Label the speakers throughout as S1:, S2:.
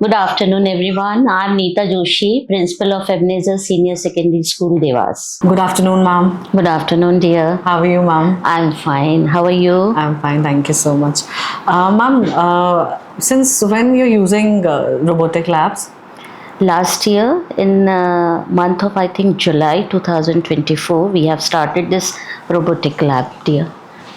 S1: Good afternoon, everyone. I'm Neeta Joshi, Principal of Ebenezer Senior Secondary School, Devas.
S2: Good afternoon, ma'am.
S1: Good afternoon, dear.
S2: How are you, ma'am?
S1: I'm fine. How are you?
S2: I'm fine, thank you so much. Ma'am, since when you're using robotic labs?
S1: Last year, in month of I think July 2024, we have started this robotic lab, dear.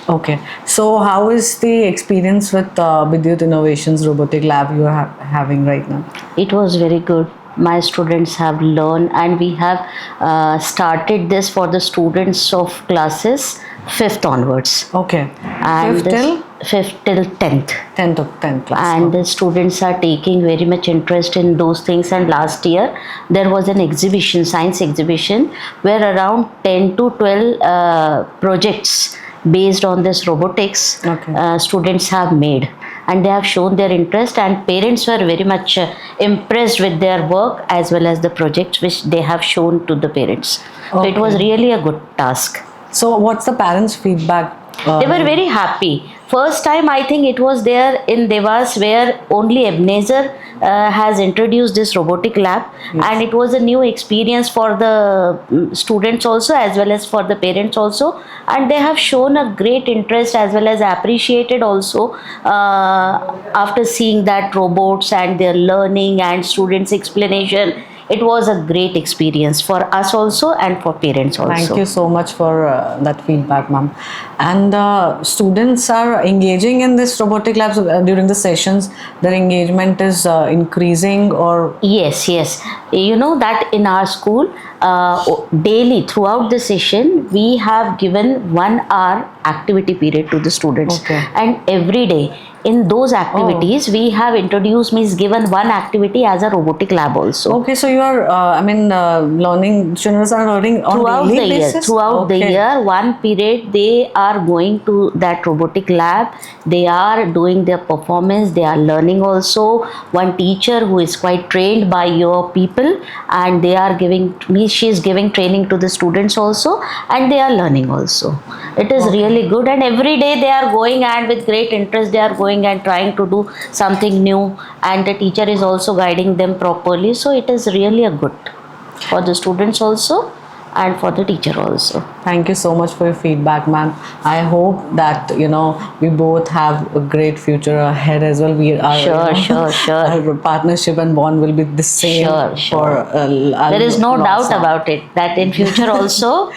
S2: Okay. So, how is the experience with Vidyut Innovations Robotic Lab you are having right now?
S1: It was very good. My students have learned, and we have started this for the students of classes 5th onwards.
S2: Okay.
S1: And
S2: Fifth till
S1: 5th till 10th.
S2: 10th class.
S1: And
S2: Okay.
S1: the students are taking very much interest in those things. And last year there was an exhibition, science exhibition, where around 10 to 12 projects based on this robotics
S2: Okay.
S1: Students have made, and they have shown their interest, and parents were very much impressed with their work as well as the projects which they have shown to the parents. So it was
S2: Okay.
S1: really a good task.
S2: So, what's the parents' feedback?
S1: They were very happy. First time I think it was there in Devas, where only Ebenezer has introduced this robotic lab.
S2: Yes.
S1: And it was a new experience for the students also as well as for the parents also, and they have shown a great interest as well as appreciated also after seeing that robots and their learning and students explanation. It was a great experience for us also and for parents also.
S2: Thank you so much for that feedback, ma'am. And students are engaging in this robotic labs during the sessions. Their engagement is increasing, or
S1: Yes, yes. You know that in our school, daily throughout the session, we have given 1 hour activity period to the students.
S2: Okay.
S1: And every day in those activities, we have introduced, means given one activity as a robotic lab also.
S2: okay. So you are, learning. Students are learning on
S1: Throughout
S2: daily
S1: the year,
S2: basis.
S1: throughout the
S2: Okay.
S1: year, one period they are going to that robotic lab. They are doing their performance. They are learning also. One teacher who is quite trained by your people, and they are giving me. She is giving training to the students also, and they are learning also. It is really good, and every day they are going, and with great interest they are going and trying to do something new, and the teacher is also guiding them properly. So it is really a good for the students also and for the teacher also.
S2: Thank you so much for your feedback, ma'am. I hope that we both have a great future ahead as well. We are
S1: Sure.
S2: Our partnership and bond will be the same.
S1: Sure.
S2: For
S1: There is no
S2: long
S1: doubt
S2: time.
S1: about it that in future also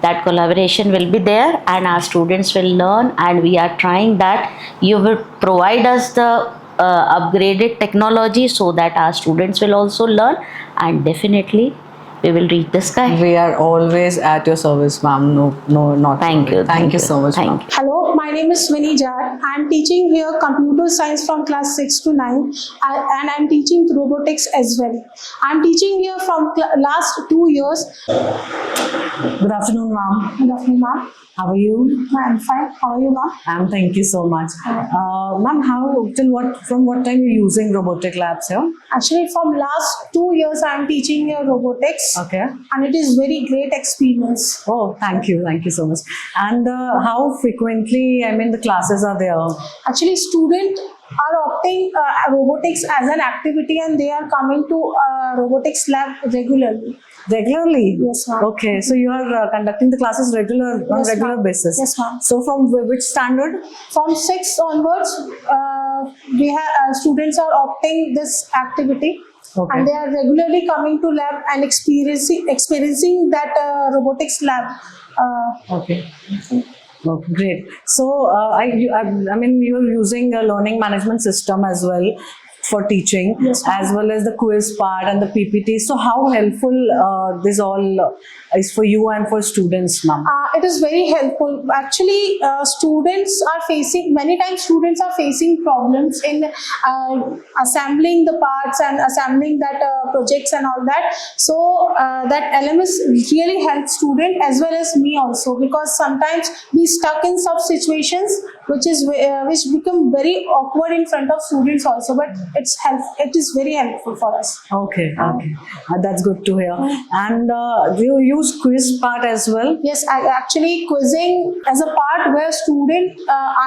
S1: that collaboration will be there, and our students will learn, and we are trying that you will provide us the upgraded technology so that our students will also learn, and definitely we will reach the sky.
S2: We are always at your service, ma'am. No, not.
S1: Thank you.
S2: Thank you so much,
S1: Thank
S2: ma'am.
S1: you.
S3: Hello, my name is Swini Jad. I am teaching here computer science from class 6 to 9 and I am teaching robotics as well. I am teaching here from last 2 years.
S2: Good afternoon, ma'am.
S3: Good afternoon, ma'am.
S2: How are you?
S3: I am fine. How are you, ma'am?
S2: Thank you so much. Ma'am, from what time you're using robotic labs here?
S3: Actually, from last 2 years, I am teaching here robotics.
S2: Okay.
S3: And it is very great experience.
S2: Oh, thank you so much. And how frequently, the classes are there?
S3: Actually, students are opting robotics as an activity and they are coming to robotics lab regularly.
S2: Regularly?
S3: Yes, ma'am.
S2: Okay, so you are conducting the classes on
S3: Yes,
S2: regular
S3: ma'am.
S2: basis?
S3: Yes, ma'am.
S2: So from which standard?
S3: From 6th onwards, we have students are opting this activity.
S2: Okay.
S3: And they are regularly coming to lab and experiencing that robotics lab.
S2: Okay. Okay, great. So, you're using a learning management system as well for teaching,
S3: Yes, ma'am.
S2: as well as the quiz part and the PPT. So, how helpful this all is for you and for students, ma'am?
S3: It is very helpful. Actually, many times students are facing problems in assembling the parts and assembling that projects and all that. So that LMS really helps student as well as me also, because sometimes we stuck in some situations which become very awkward in front of students also, but it is very helpful for us.
S2: Okay. That's good to hear. And do you use quiz part as well?
S3: Yes, actually quizzing as a part where student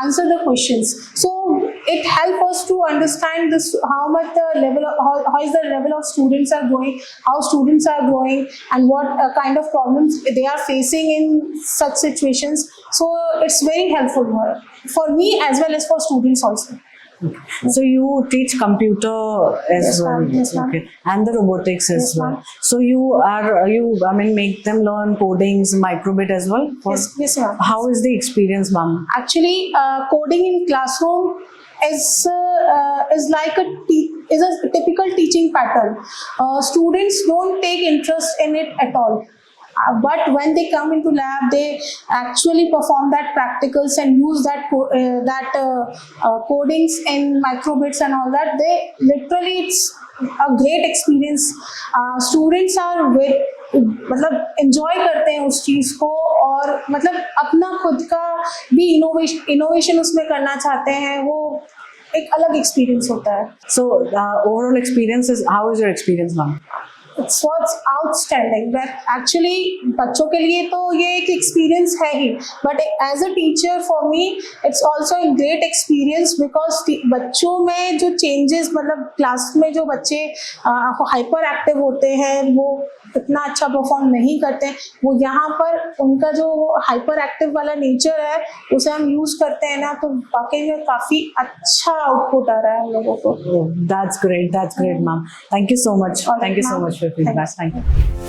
S3: answer the questions. So it helps us to understand this, how much the level of, how is the level of students are going, how students are growing, and what kind of problems they are facing in such situations. So it's very helpful for me as well as for students also.
S2: So you teach computer as
S3: Yes,
S2: well,
S3: ma'am. Yes, ma'am.
S2: okay, and the robotics as
S3: Yes,
S2: well.
S3: ma'am.
S2: So I mean, make them learn codings, microbit as well.
S3: Yes, ma'am.
S2: How is the experience, ma'am?
S3: Actually, coding in classroom is like is a typical teaching pattern. Students don't take interest in it at all. But when they come into lab, they actually perform that practicals and use codings and microbits and all that. They literally, it's a great experience. Students are मतलब enjoy करते हैं उस चीज को, और मतलब अपना खुद का भी इनोवेशन उसमें करना चाहते हैं, वो एक अलग एक्सपीरियंस होता है.
S2: So overall experience is, how is your experience, ma'am?
S3: It's what's outstanding. That actually बच्चों के लिए तो ये एक एक्सपीरियंस है ही, but as a teacher for me it's also a great experience, because बच्चों में जो चेंजेस, मतलब क्लास में जो बच्चे हाइपर एक्टिव होते हैं, वो इतना अच्छा परफॉर्म नहीं करते, वो यहाँ पर उनका जो हाइपर एक्टिव वाला नेचर है उसे हम यूज करते हैं ना, तो वाकई में काफी अच्छा आउटपुट आ रहा है हम लोगों को.
S2: Oh, that's great, ma'am. Thank you so much.
S3: All right,
S2: Thank you so
S3: ma'am.
S2: much for your feedback.
S3: Thanks.
S2: Thank you.